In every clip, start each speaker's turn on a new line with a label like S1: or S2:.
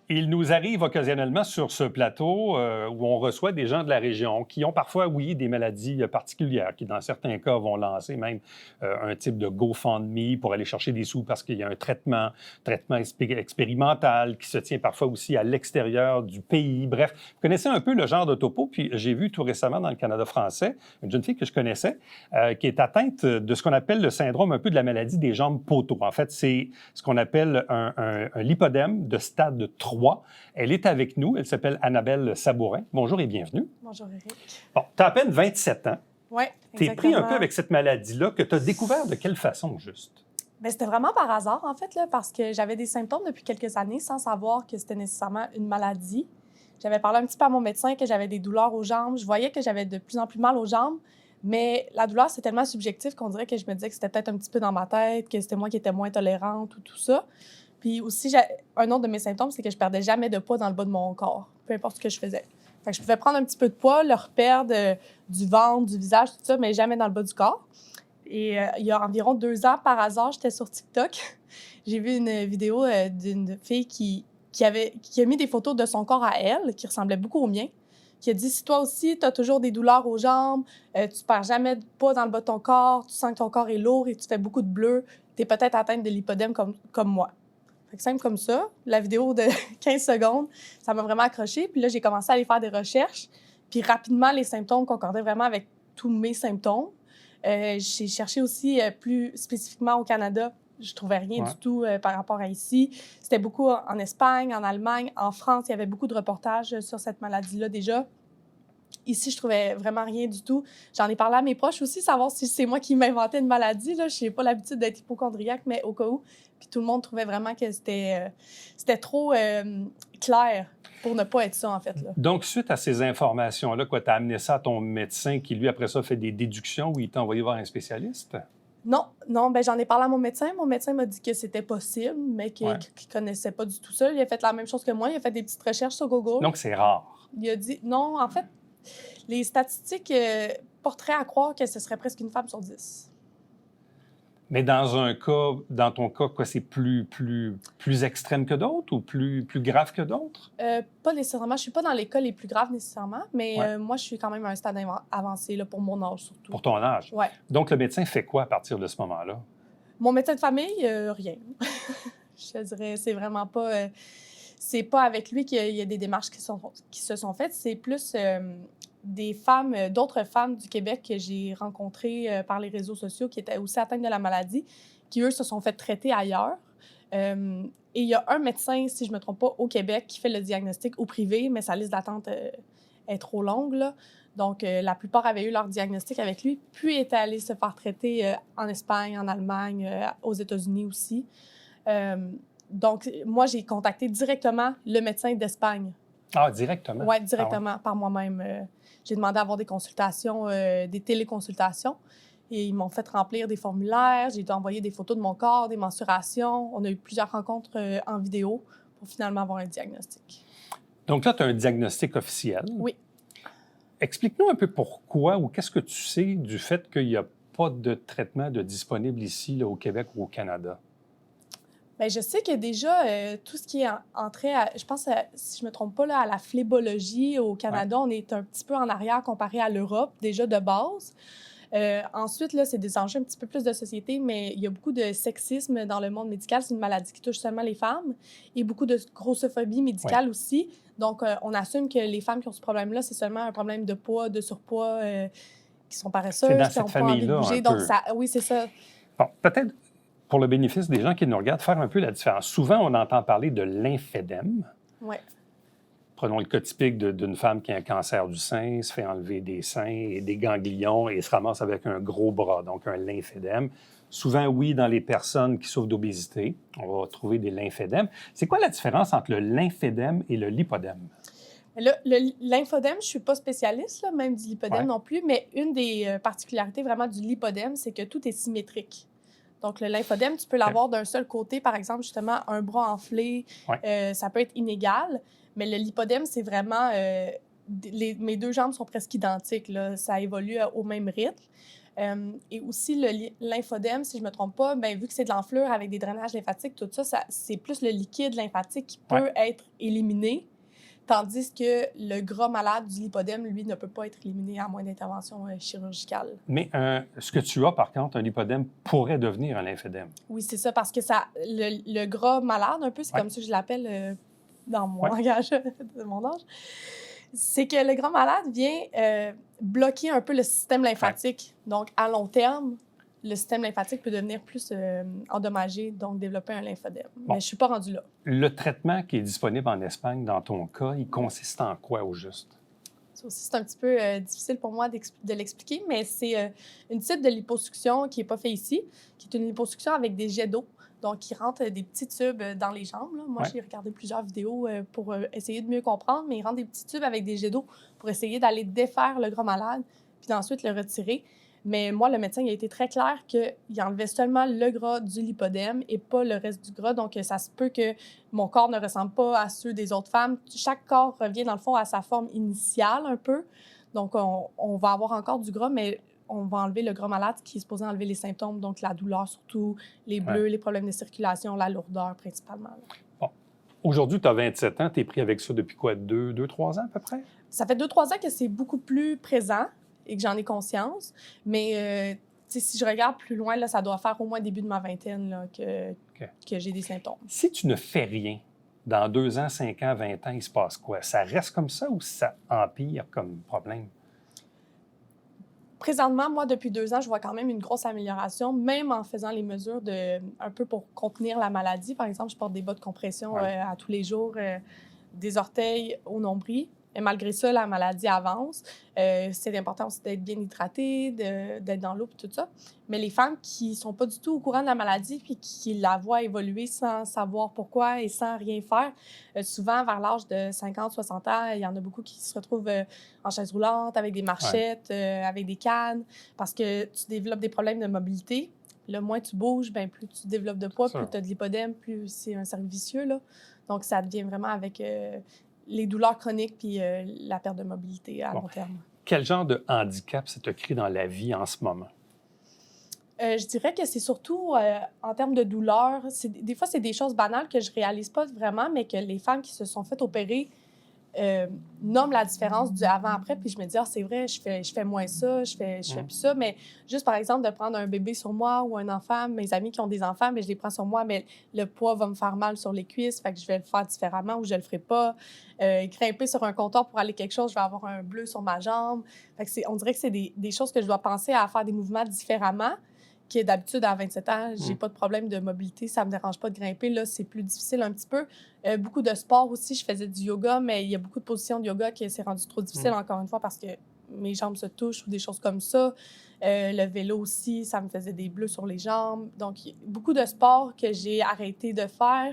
S1: Il nous arrive occasionnellement sur ce plateau où on reçoit des gens de la région qui ont parfois, oui, des maladies particulières, qui dans certains cas vont lancer même un type de GoFundMe pour aller chercher des sous parce qu'il y a un traitement expérimental qui se tient parfois aussi à l'extérieur du pays. Bref, vous connaissez un peu le genre de topo, puis j'ai vu tout récemment dans le Canada français une jeune fille que je connaissais qui est atteinte de ce qu'on appelle le syndrome un peu de la maladie des jambes poteaux. En fait, c'est ce qu'on appelle un lipodème de stade 3. Elle est avec nous. Elle s'appelle Annabelle Sabourin. Bonjour et bienvenue.
S2: Bonjour, Éric.
S1: Bon, tu as à peine 27 ans.
S2: Oui,
S1: exactement. Tu es pris un peu avec cette maladie-là que tu as découvert de quelle façon, juste?
S2: Bien, c'était vraiment par hasard, en fait, là, parce que j'avais des symptômes depuis quelques années sans savoir que c'était nécessairement une maladie. J'avais parlé un petit peu à mon médecin que j'avais des douleurs aux jambes. Je voyais que j'avais de plus en plus mal aux jambes, mais la douleur, c'est tellement subjectif qu'on dirait que je me disais que c'était peut-être un petit peu dans ma tête, que c'était moi qui étais moins tolérante ou tout ça. Puis aussi, un autre de mes symptômes, c'est que je perdais jamais de poids dans le bas de mon corps, peu importe ce que je faisais. Fait que je pouvais prendre un petit peu de poids, le reperdre du ventre, du visage, tout ça, mais jamais dans le bas du corps. Et il y a environ 2 ans, par hasard, j'étais sur TikTok. J'ai vu une vidéo d'une fille qui a mis des photos de son corps à elle, qui ressemblait beaucoup au mien, qui a dit « Si toi aussi, tu as toujours des douleurs aux jambes, tu perds jamais de poids dans le bas de ton corps, tu sens que ton corps est lourd et tu fais beaucoup de bleu, tu es peut-être atteinte de lipodème comme moi. » Fait que simple comme ça, la vidéo de 15 secondes, ça m'a vraiment accroché. Puis là, j'ai commencé à aller faire des recherches. Puis rapidement, les symptômes concordaient vraiment avec tous mes symptômes. J'ai cherché aussi plus spécifiquement au Canada. Je trouvais rien du tout par rapport à ici. C'était beaucoup en Espagne, en Allemagne, en France. Il y avait beaucoup de reportages sur cette maladie-là déjà. Ici, je trouvais vraiment rien du tout. J'en ai parlé à mes proches aussi, savoir si c'est moi qui m'inventais une maladie. Je n'ai pas l'habitude d'être hypocondriaque, mais au cas où. Puis tout le monde trouvait vraiment que c'était trop clair pour ne pas être ça, en fait. Là.
S1: Donc, suite à ces informations-là, tu as amené ça à ton médecin qui, lui, après ça, fait des déductions ou il t'a envoyé voir un spécialiste?
S2: Non, ben j'en ai parlé à mon médecin. Mon médecin m'a dit que c'était possible, mais qu'il ne connaissait pas du tout ça. Il a fait la même chose que moi. Il a fait des petites recherches sur Google.
S1: Donc, c'est rare.
S2: Il a dit, non, en fait, les statistiques porteraient à croire que ce serait presque une femme sur 10.
S1: Mais dans ton cas, quoi, c'est plus extrême que d'autres ou plus grave que d'autres?
S2: Pas nécessairement. Je suis pas dans les cas les plus graves nécessairement, mais moi, je suis quand même à un stade avancé, là, pour mon âge surtout.
S1: Pour ton âge?
S2: Oui.
S1: Donc, le médecin fait quoi à partir de ce moment-là?
S2: Mon médecin de famille, rien. Je dirais, c'est vraiment pas... c'est pas avec lui qu'il y a des démarches qui se sont faites. C'est plus d'autres femmes du Québec que j'ai rencontrées par les réseaux sociaux qui étaient aussi atteintes de la maladie, qui, eux, se sont fait traiter ailleurs. Et il y a un médecin, si je ne me trompe pas, au Québec qui fait le diagnostic au privé, mais sa liste d'attente est trop longue, là. Donc, la plupart avaient eu leur diagnostic avec lui, puis étaient allés se faire traiter en Espagne, en Allemagne, aux États-Unis aussi. Donc, moi, j'ai contacté directement le médecin d'Espagne.
S1: Ah, directement?
S2: Oui, directement, par moi-même. J'ai demandé à avoir des consultations, des téléconsultations. Et ils m'ont fait remplir des formulaires. J'ai envoyé des photos de mon corps, des mensurations. On a eu plusieurs rencontres en vidéo pour finalement avoir un diagnostic.
S1: Donc là, tu as un diagnostic officiel.
S2: Oui.
S1: Explique-nous un peu pourquoi ou qu'est-ce que tu sais du fait qu'il n'y a pas de traitement disponible ici, là, au Québec ou au Canada?
S2: Bien, je sais que déjà, tout ce qui est entré, je pense, si je ne me trompe pas, là, à la phlébologie au Canada, on est un petit peu en arrière comparé à l'Europe, déjà de base. Ensuite, là, c'est des enjeux un petit peu plus de société, mais il y a beaucoup de sexisme dans le monde médical. C'est une maladie qui touche seulement les femmes et beaucoup de grossophobie médicale aussi. Donc, on assume que les femmes qui ont ce problème-là, c'est seulement un problème de poids, de surpoids, qui sont paresseuses, qui n'ont pas envie de bouger. Donc, oui, c'est ça.
S1: Bon, peut-être, pour le bénéfice des gens qui nous regardent, faire un peu la différence. Souvent, on entend parler de lymphédème.
S2: Oui.
S1: Prenons le cas typique d'une femme qui a un cancer du sein, se fait enlever des seins et des ganglions et se ramasse avec un gros bras, donc un lymphédème. Souvent, oui, dans les personnes qui souffrent d'obésité, on va trouver des lymphédèmes. C'est quoi la différence entre le lymphédème et le lipodème?
S2: Le lymphodème, je ne suis pas spécialiste, là, même du lipodème non plus, mais une des particularités vraiment du lipodème, c'est que tout est symétrique. Donc, le lymphodème, tu peux l'avoir d'un seul côté, par exemple, justement, un bras enflé, ça peut être inégal, mais le lipodème, c'est vraiment... mes deux jambes sont presque identiques, là, ça évolue au même rythme. Et aussi, le lymphodème, si je ne me trompe pas, ben, vu que c'est de l'enflure avec des drainages lymphatiques, tout ça, c'est plus le liquide lymphatique qui peut être éliminé, tandis que le gras malade du lipodème, lui, ne peut pas être éliminé à moins d'intervention chirurgicale.
S1: Mais ce que tu as, par contre, un lipodème pourrait devenir un lymphédème.
S2: Oui, c'est ça, parce que le gras malade, un peu, c'est comme ça que je l'appelle dans mon langage de mon âge, c'est que le gras malade vient bloquer un peu le système lymphatique. Donc, à long terme, le système lymphatique peut devenir plus endommagé, donc développer un lymphodème. Bon. Mais je ne suis pas rendue là.
S1: Le traitement qui est disponible en Espagne, dans ton cas, il consiste en quoi au juste?
S2: Ça aussi, c'est un petit peu difficile pour moi de l'expliquer, mais c'est une type de liposuction qui n'est pas fait ici, qui est une liposuction avec des jets d'eau. Donc, ils rentrent des petits tubes dans les jambes. Là. Moi, j'ai regardé plusieurs vidéos pour essayer de mieux comprendre, mais ils rentrent des petits tubes avec des jets d'eau pour essayer d'aller défaire le gras malade, puis d'ensuite le retirer. Mais moi, le médecin il a été très clair qu'il enlevait seulement le gras du lipodème et pas le reste du gras. Donc, ça se peut que mon corps ne ressemble pas à ceux des autres femmes. Chaque corps revient, dans le fond, à sa forme initiale un peu. Donc, on va avoir encore du gras, mais on va enlever le gras malade qui est supposé enlever les symptômes, donc la douleur surtout, les bleus, les problèmes de circulation, la lourdeur principalement.
S1: Bon. Aujourd'hui, tu as 27 ans. Tu es pris avec ça depuis quoi? 2-3 ans à peu près?
S2: Ça fait 2-3 ans que c'est beaucoup plus présent et que j'en ai conscience. Mais si je regarde plus loin, là, ça doit faire au moins début de ma vingtaine là, que j'ai des symptômes.
S1: Si tu ne fais rien, dans 2 ans, 5 ans, 20 ans, il se passe quoi? Ça reste comme ça ou ça empire comme problème?
S2: Présentement, moi, depuis 2 ans, je vois quand même une grosse amélioration, même en faisant les mesures un peu pour contenir la maladie. Par exemple, je porte des bas de compression à tous les jours, des orteils au nombril. Et malgré ça, la maladie avance. C'est important aussi d'être bien hydraté, d'être dans l'eau et tout ça. Mais les femmes qui ne sont pas du tout au courant de la maladie puis qui la voient évoluer sans savoir pourquoi et sans rien faire, souvent, vers l'âge de 50-60 ans, il y en a beaucoup qui se retrouvent en chaise roulante, avec des marchettes, avec des cannes, parce que tu développes des problèmes de mobilité. Le moins tu bouges, bien, plus tu développes de poids, plus tu as de lipodème, plus c'est un cercle vicieux. Là. Donc, ça devient vraiment avec les douleurs chroniques puis la perte de mobilité à long terme.
S1: Quel genre de handicap ça te crée dans la vie en ce moment?
S2: Je dirais que c'est surtout en termes de douleur. Des fois, c'est des choses banales que je ne réalise pas vraiment, mais que les femmes qui se sont faites opérer nomment la différence du avant-après. Puis je me dis, c'est vrai, je fais moins ça, je fais plus ça. Mais juste, par exemple, de prendre un bébé sur moi ou un enfant, mes amis qui ont des enfants, mais je les prends sur moi, mais le poids va me faire mal sur les cuisses, fait que je vais le faire différemment ou je le ferai pas. Grimper sur un comptoir pour aller quelque chose, je vais avoir un bleu sur ma jambe. Fait que on dirait que c'est des choses que je dois penser à faire des mouvements différemment. Qui est d'habitude, à 27 ans, j'ai pas de problème de mobilité, ça me dérange pas de grimper. Là, c'est plus difficile un petit peu. Beaucoup de sport aussi, je faisais du yoga, mais il y a beaucoup de positions de yoga qui s'est rendu trop difficile, encore une fois, parce que mes jambes se touchent ou des choses comme ça. Le vélo aussi, ça me faisait des bleus sur les jambes. Donc, il y a beaucoup de sports que j'ai arrêté de faire.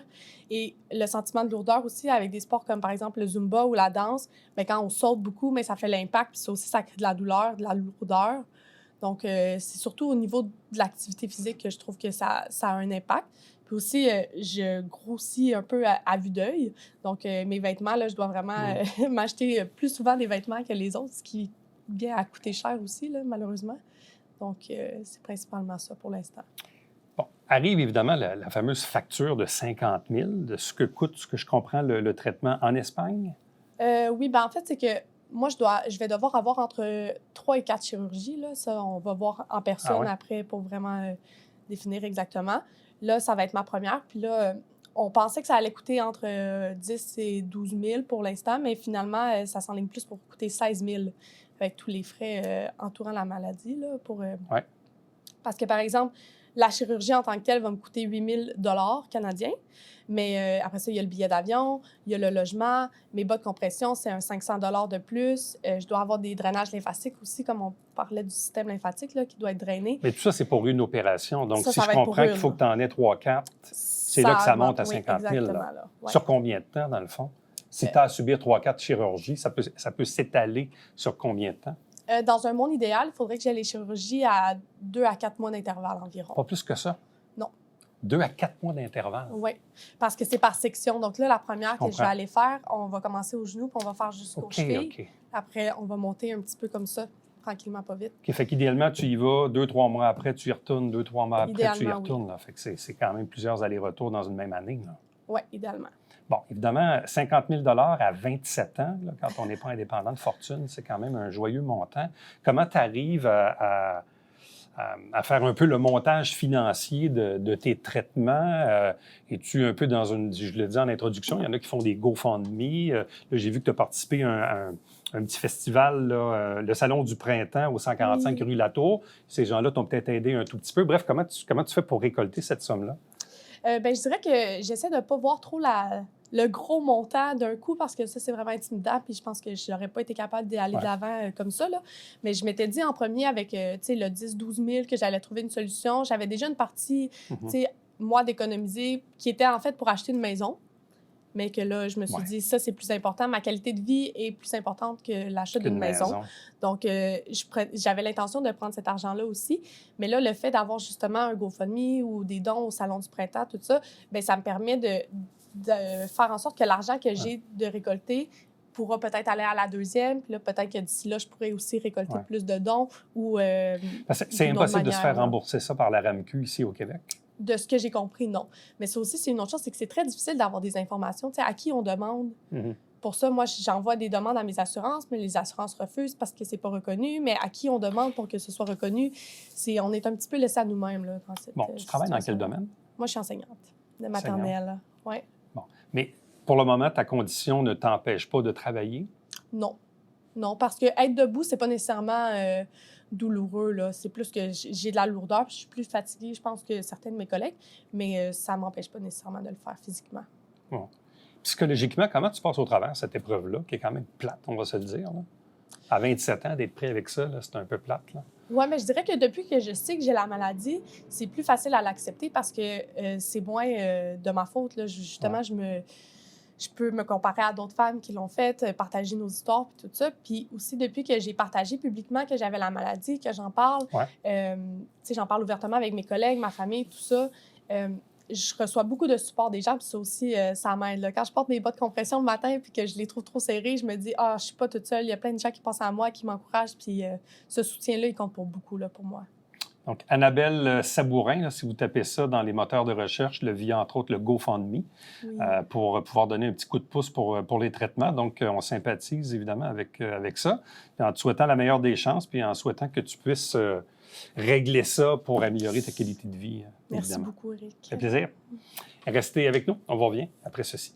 S2: Et le sentiment de lourdeur aussi, avec des sports comme, par exemple, le Zumba ou la danse, mais quand on saute beaucoup, mais ça fait l'impact, puis ça aussi, ça crée de la douleur, de la lourdeur. Donc, c'est surtout au niveau de l'activité physique que je trouve que ça a un impact. Puis aussi, je grossis un peu à vue d'œil. Donc, mes vêtements, là, je dois vraiment m'acheter plus souvent des vêtements que les autres, ce qui vient à coûter cher aussi, là, malheureusement. Donc, c'est principalement ça pour l'instant.
S1: Bon, arrive évidemment la fameuse facture de 50 000 de ce que coûte, ce que je comprends, le traitement en Espagne?
S2: Oui, bien en fait, c'est que moi, je vais devoir avoir entre 3 et 4 chirurgies. Là. Ça, on va voir en personne après pour vraiment définir exactement. Là, ça va être ma première. Puis là, on pensait que ça allait coûter entre 10 et 12 000 pour l'instant, mais finalement, ça s'enligne plus pour coûter 16 000 avec tous les frais entourant la maladie. Là, Parce que, par exemple, la chirurgie en tant que telle va me coûter 8 000 $ canadiens. Mais après ça, il y a le billet d'avion, il y a le logement, mes bas de compression, c'est un 500 $ de plus. Je dois avoir des drainages lymphatiques aussi, comme on parlait du système lymphatique là, qui doit être drainé.
S1: Mais tout ça, c'est pour une opération. Donc,
S2: ça,
S1: si je comprends qu'il faut que tu en aies 3-4, c'est là que ça monte à 50 000 là.
S2: Là. Ouais.
S1: Sur combien de temps, dans le fond? Si tu as à subir 3-4 chirurgies, ça peut s'étaler sur combien de temps?
S2: Dans un monde idéal, il faudrait que j'aie les chirurgies à 2 à 4 mois d'intervalle environ.
S1: Pas plus que ça?
S2: Non.
S1: 2 à 4 mois d'intervalle?
S2: Oui, parce que c'est par section. Donc là, la première que je vais aller faire, on va commencer au genou, puis on va faire jusqu'aux chevilles. Après, on va monter un petit peu comme ça tranquillement, pas vite.
S1: OK, fait qu'idéalement, tu y vas 2-3 mois après, tu y retournes, 2-3 mois après, tu y
S2: Idéalement,
S1: retournes. Là. Fait que c'est quand même plusieurs allers-retours dans une même année.
S2: Oui, idéalement.
S1: Bon, évidemment, 50 000 à 27 ans, là, quand on n'est pas indépendant de fortune, c'est quand même un joyeux montant. Comment tu arrives à faire un peu le montage financier de tes traitements? Es-tu un peu dans une, je le dis en introduction, il y en a qui font des GoFundMe. Là, j'ai vu que tu as participé à un petit festival, là, le Salon du Printemps au 145 rue Latour. Ces gens-là t'ont peut-être aidé un tout petit peu. Bref, comment tu fais pour récolter cette somme-là?
S2: Je dirais que j'essaie de ne pas voir trop le gros montant d'un coup parce que ça, c'est vraiment intimidant. Puis je pense que je n'aurais pas été capable d'aller de l'avant comme ça. Là. Mais je m'étais dit en premier avec le 10-12 000 que j'allais trouver une solution. J'avais déjà une partie, moi, d'économiser qui était en fait pour acheter une maison. Mais que là, je me suis dit, ça, c'est plus important. Ma qualité de vie est plus importante que l'achat d'une maison. Donc, j'avais l'intention de prendre cet argent-là aussi. Mais là, le fait d'avoir justement un GoFundMe ou des dons au Salon du Printemps, tout ça, bien, ça me permet de faire en sorte que l'argent que j'ai de récolter pourra peut-être aller à la deuxième. Puis là, peut-être que d'ici là, je pourrais aussi récolter plus de dons. Ou,
S1: c'est impossible de se faire rembourser ça par la RAMQ ici au Québec?
S2: De ce que j'ai compris, non. Mais ça aussi, c'est une autre chose, c'est que c'est très difficile d'avoir des informations. Tu sais, à qui on demande? Pour ça, moi, j'envoie des demandes à mes assurances, mais les assurances refusent parce que c'est pas reconnu. Mais à qui on demande pour que ce soit reconnu? On est un petit peu laissé à nous-mêmes. Là, dans cette,
S1: tu travailles dans quel domaine?
S2: Moi, je suis enseignante de maternelle. Oui.
S1: Bon. Mais pour le moment, ta condition ne t'empêche pas de travailler?
S2: Non. Non, parce que être debout, c'est pas nécessairement douloureux. Là. C'est plus que j'ai de la lourdeur, puis je suis plus fatiguée, je pense, que certains de mes collègues, mais ça m'empêche pas nécessairement de le faire physiquement.
S1: Bon. Psychologiquement, comment tu passes au travers cette épreuve-là, qui est quand même plate, on va se le dire? Là? À 27 ans, d'être prêt avec ça, là, c'est un peu plate.
S2: Oui, mais je dirais que depuis que je sais que j'ai la maladie, c'est plus facile à l'accepter parce que c'est moins de ma faute. Là. Justement, je peux me comparer à d'autres femmes qui l'ont fait, partager nos histoires, puis tout ça. Puis aussi, depuis que j'ai partagé publiquement que j'avais la maladie, que j'en parle, j'en parle ouvertement avec mes collègues, ma famille, tout ça, je reçois beaucoup de support des gens, puis ça aussi, ça m'aide. Là. Quand je porte mes bas de compression le matin puis que je les trouve trop serrés, je me dis « Ah, je suis pas toute seule, il y a plein de gens qui pensent à moi, qui m'encouragent, puis ce soutien-là, il compte pour beaucoup, là, pour moi. »
S1: Donc, Annabelle Sabourin, là, si vous tapez ça dans les moteurs de recherche, le via entre autres le GoFundMe pour pouvoir donner un petit coup de pouce pour les traitements. Donc, on sympathise évidemment avec ça. Puis en te souhaitant la meilleure des chances, puis en souhaitant que tu puisses régler ça pour améliorer ta qualité de vie.
S2: Merci beaucoup, Éric.
S1: Ça fait plaisir. Restez avec nous. On vous revient après ceci.